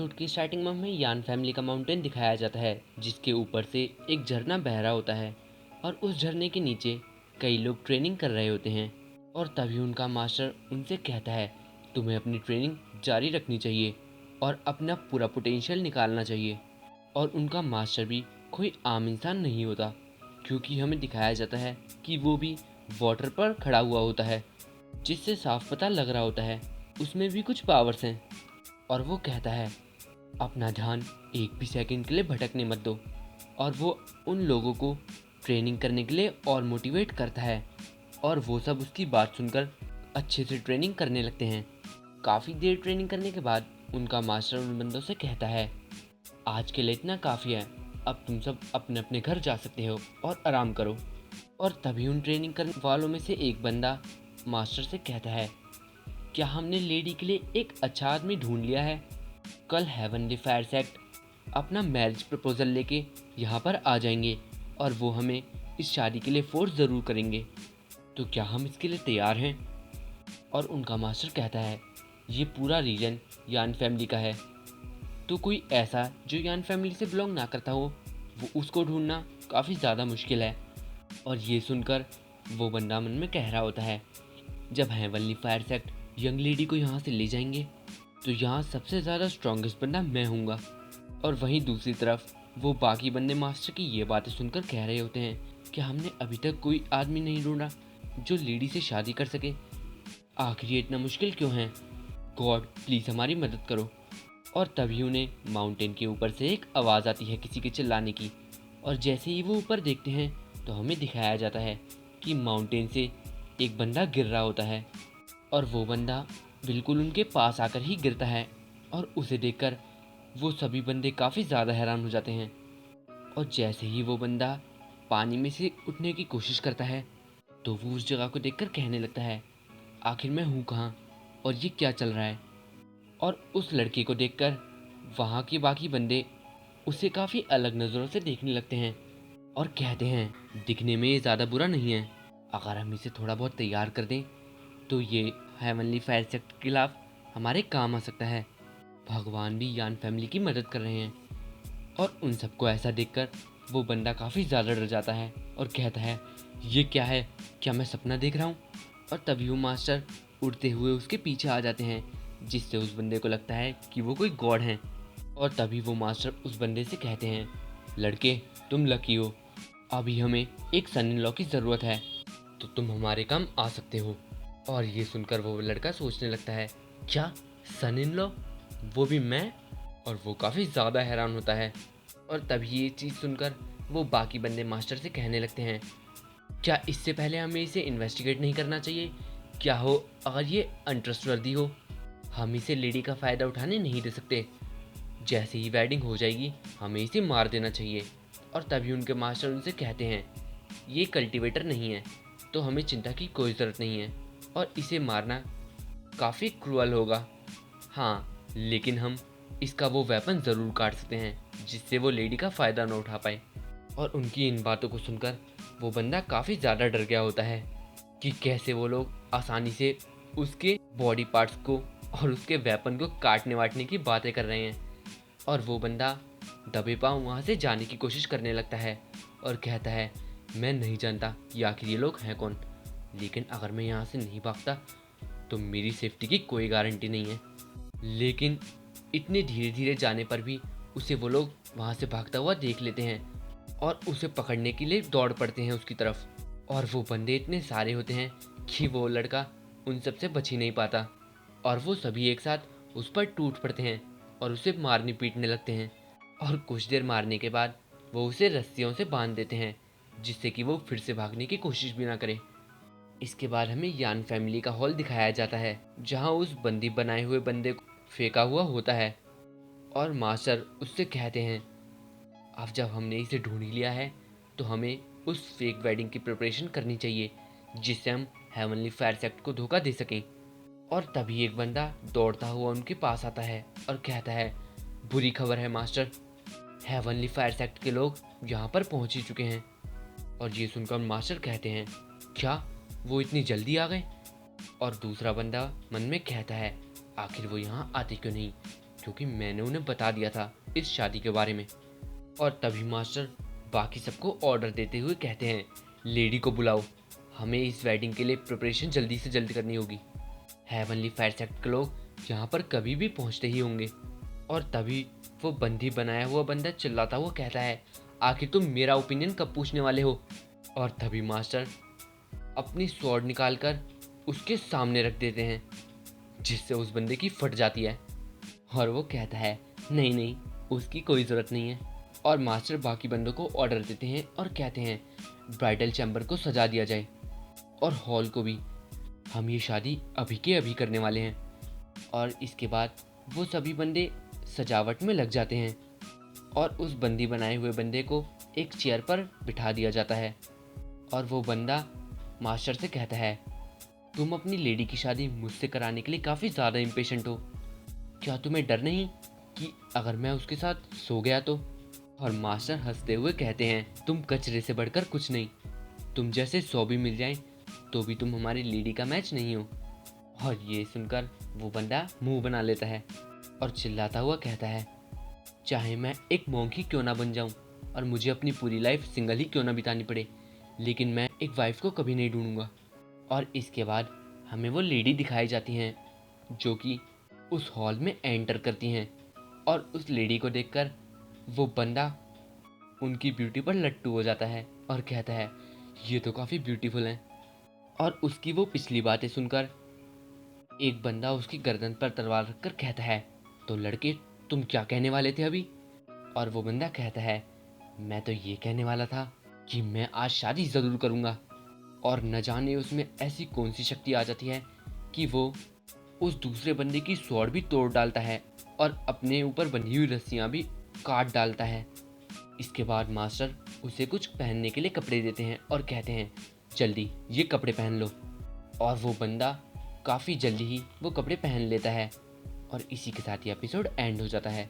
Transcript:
Episode की starting में हमें यान फैमिली का माउंटेन दिखाया जाता है जिसके ऊपर से एक झरना बह रहा होता है और उस झरने के नीचे कई लोग ट्रेनिंग कर रहे होते हैं। और तभी उनका मास्टर उनसे कहता है तुम्हें अपनी ट्रेनिंग जारी रखनी चाहिए और अपना पूरा पोटेंशियल निकालना चाहिए। और उनका मास्टर भी कोई आम इंसान नहीं होता क्योंकि हमें दिखाया जाता है कि वो भी वाटर पर खड़ा हुआ होता है, जिससे साफ पता लग रहा होता है उसमें भी कुछ पावर्स हैं। और वो कहता है अपना ध्यान एक भी सेकंड के लिए भटकने मत दो। और वो उन लोगों को ट्रेनिंग करने के लिए और मोटिवेट करता है और वो सब उसकी बात सुनकर अच्छे से ट्रेनिंग करने लगते हैं। काफ़ी देर ट्रेनिंग करने के बाद उनका मास्टर उन बंदों से कहता है आज के लिए इतना काफ़ी है, अब तुम सब अपने अपने घर जा सकते हो और आराम करो। और तभी उन ट्रेनिंग करने वालों में से एक बंदा मास्टर से कहता है क्या हमने लेडी के लिए एक अच्छा आदमी ढूंढ लिया है? कल हेवनली फायर सेक्ट अपना मैरिज प्रपोजल लेके यहाँ पर आ जाएंगे और वो हमें इस शादी के लिए फोर्स ज़रूर करेंगे, तो क्या हम इसके लिए तैयार हैं? और उनका मास्टर कहता है ये पूरा रीजन यान फैमिली का है, तो कोई ऐसा जो यान फैमिली से बिलोंग ना करता हो वो उसको ढूंढना काफ़ी ज़्यादा मुश्किल है। और ये सुनकर वो बंदा मन में कह रहा होता है जब heavenly fire sect young lady को यहाँ से ले जाएंगे तो यहाँ सबसे ज़्यादा स्ट्रॉन्गेस्ट बंदा मैं हूँगा। और वहीं दूसरी तरफ वो बाकी बंदे मास्टर की ये बातें सुनकर कह रहे होते हैं कि हमने अभी तक कोई आदमी नहीं ढूंढा जो लेडी से शादी कर सके, आखिर ये इतना मुश्किल क्यों है? गॉड प्लीज़ हमारी मदद करो। और तभी उन्हें माउंटेन के ऊपर से एक आवाज़ आती है किसी के चिल्लाने की। और जैसे ही वो ऊपर देखते हैं तो हमें दिखाया जाता है कि माउंटेन से एक बंदा गिर रहा होता है और वो बंदा बिल्कुल उनके पास आकर ही गिरता है। और उसे देखकर वो सभी बंदे काफ़ी ज़्यादा हैरान हो जाते हैं। और जैसे ही वो बंदा पानी में से उठने की कोशिश करता है तो वो उस जगह को देखकर कहने लगता है आखिर मैं हूँ कहाँ और ये क्या चल रहा है? और उस लड़के को देखकर वहाँ के बाकी बंदे उसे काफ़ी अलग नज़रों से देखने लगते हैं और कहते हैं दिखने में ये ज़्यादा बुरा नहीं है, अगर हम इसे थोड़ा बहुत तैयार कर दें तो ये हेवनली फायर सेक्ट के खिलाफ हमारे काम आ सकता है। भगवान भी यान फैमिली की मदद कर रहे हैं। और उन सबको ऐसा देखकर वो बंदा काफ़ी ज़्यादा डर जाता है और कहता है ये क्या है, क्या मैं सपना देख रहा हूँ? और तभी वो मास्टर उड़ते हुए उसके पीछे आ जाते हैं जिससे उस बंदे को लगता है कि वो कोई गॉड हैं। और तभी वो मास्टर उस बंदे से कहते हैं लड़के तुम लकी हो, अभी हमें एक सन इन लॉ की ज़रूरत है, तो तुम हमारे काम आ सकते हो। और ये सुनकर वो लड़का सोचने लगता है क्या सन इन लॉ, वो भी मैं? और वो काफ़ी ज़्यादा हैरान होता है। और तभी ये चीज़ सुनकर वो बाकी बंदे मास्टर से कहने लगते हैं क्या इससे पहले हमें इसे इन्वेस्टिगेट नहीं करना चाहिए? क्या हो अगर ये अनट्रस्टवर्दी हो, हम इसे लेडी का फ़ायदा उठाने नहीं दे सकते, जैसे ही वेडिंग हो जाएगी हमें इसे मार देना चाहिए। और तभी उनके मास्टर उनसे कहते हैं ये कल्टीवेटर नहीं है, तो हमें चिंता की कोई ज़रूरत नहीं है और इसे मारना काफ़ी क्रूअल होगा। हाँ, लेकिन हम इसका वो वेपन ज़रूर काट सकते हैं जिससे वो लेडी का फ़ायदा ना उठा पाए। और उनकी इन बातों को सुनकर वो बंदा काफ़ी ज़्यादा डर गया होता है कि कैसे वो लोग आसानी से उसके बॉडी पार्ट्स को और उसके वेपन को काटने वाटने की बातें कर रहे हैं। और वो बंदा दबे पाँव वहाँ से जाने की कोशिश करने लगता है और कहता है मैं नहीं जानता कि आखिर ये लोग हैं कौन, लेकिन अगर मैं यहाँ से नहीं भागता तो मेरी सेफ्टी की कोई गारंटी नहीं है। लेकिन इतने धीरे धीरे जाने पर भी उसे वो लोग वहाँ से भागता हुआ देख लेते हैं और उसे पकड़ने के लिए दौड़ पड़ते हैं उसकी तरफ। और वो बंदे इतने सारे होते हैं कि वो लड़का उन सब से बच ही नहीं पाता और वो सभी एक साथ उस पर टूट पड़ते हैं और उसे मारने पीटने लगते हैं। और कुछ देर मारने के बाद वो उसे रस्सियों से बांध देते हैं जिससे कि वो फिर से भागने की कोशिश भी ना करे। इसके बाद हमें यान फैमिली का हॉल दिखाया जाता है जहाँ उस बंदी बनाए हुए बंदे को फेंका हुआ होता है। और मास्टर उससे कहते हैं अब जब हमने इसे ढूंढ ही लिया है तो हमें उस फेक वेडिंग की प्रिपरेशन करनी चाहिए जिससे हम हेवनली फायर सेक्ट को धोखा दे सकें। और तभी एक बंदा दौड़ता हुआ उनके पास आता है और कहता है बुरी खबर है मास्टर, हेवनली फायर सेक्ट के लोग यहाँ पर पहुँच ही चुके हैं। और ये सुनकर मास्टर कहते हैं क्या वो इतनी जल्दी आ गए? और दूसरा बंदा मन में कहता है आखिर वो यहाँ आते क्यों नहीं, क्योंकि मैंने उन्हें बता दिया था इस शादी के बारे में। और तभी मास्टर बाकी सबको ऑर्डर देते हुए कहते हैं, लेडी को बुलाओ, हमें इस वेडिंग के लिए प्रिपरेशन जल्दी से जल्दी करनी होगी। हेवनली फायर सेक्ट के लोग यहाँ पर कभी भी पहुँचते ही होंगे। और तभी वो बंदी बनाया हुआ बंदा चिल्लाता हुआ कहता है, आखिर तुम मेरा ओपिनियन कब पूछने वाले हो। और तभी मास्टर अपनी स्वॉर्ड निकाल कर उसके सामने रख देते हैं, जिससे उस बंदे की फट जाती है। और वो कहता है, नहीं नहीं, उसकी कोई ज़रूरत नहीं है। और मास्टर बाकी बंदों को ऑर्डर देते हैं और कहते हैं ब्राइडल चैम्बर को सजा दिया जाए और हॉल को भी, हम ये शादी अभी के अभी करने वाले हैं। और इसके बाद वो सभी बंदे सजावट में लग जाते हैं और उस बंदी बनाए हुए बंदे को एक चेयर पर बिठा दिया जाता है। और वो बंदा मास्टर से कहता है, तुम अपनी लेडी की शादी मुझसे कराने के लिए काफ़ी ज़्यादा इम्पेशेंट हो, क्या तुम्हें डर नहीं कि अगर मैं उसके साथ सो गया तो। और मास्टर हंसते हुए कहते हैं, तुम कचरे से बढ़कर कुछ नहीं, तुम जैसे 100 भी मिल जाएं तो भी तुम हमारी लेडी का मैच नहीं हो। और ये सुनकर वो बंदा मुंह बना लेता है और चिल्लाता हुआ कहता है, चाहे मैं एक मॉन्क ही क्यों ना बन जाऊं और मुझे अपनी पूरी लाइफ सिंगल ही क्यों ना बितानी पड़े, लेकिन मैं एक वाइफ को कभी नहीं ढूंढूंगा। और इसके बाद हमें वो लेडी दिखाई जाती हैं जो कि उस हॉल में एंटर करती हैं। और उस लेडी को देखकर वो बंदा उनकी ब्यूटी पर लट्टू हो जाता है और कहता है, ये तो काफ़ी ब्यूटीफुल हैं। और उसकी वो पिछली बातें सुनकर एक बंदा उसकी गर्दन पर तलवार रखकर कहता है, तो लड़के तुम क्या कहने वाले थे अभी। और वो बंदा कहता है, मैं तो ये कहने वाला था कि मैं आज शादी ज़रूर करूँगा। और न जाने उसमें ऐसी कौन सी शक्ति आ जाती है कि वो उस दूसरे बंदे की स्वॉर्ड भी तोड़ डालता है और अपने ऊपर बंधी हुई रस्सियाँ भी काट डालता है। इसके बाद मास्टर उसे कुछ पहनने के लिए कपड़े देते हैं और कहते हैं, जल्दी ये कपड़े पहन लो। और वो बंदा काफ़ी जल्दी ही वो कपड़े पहन लेता है। और इसी के साथ ही एपिसोड एंड हो जाता है।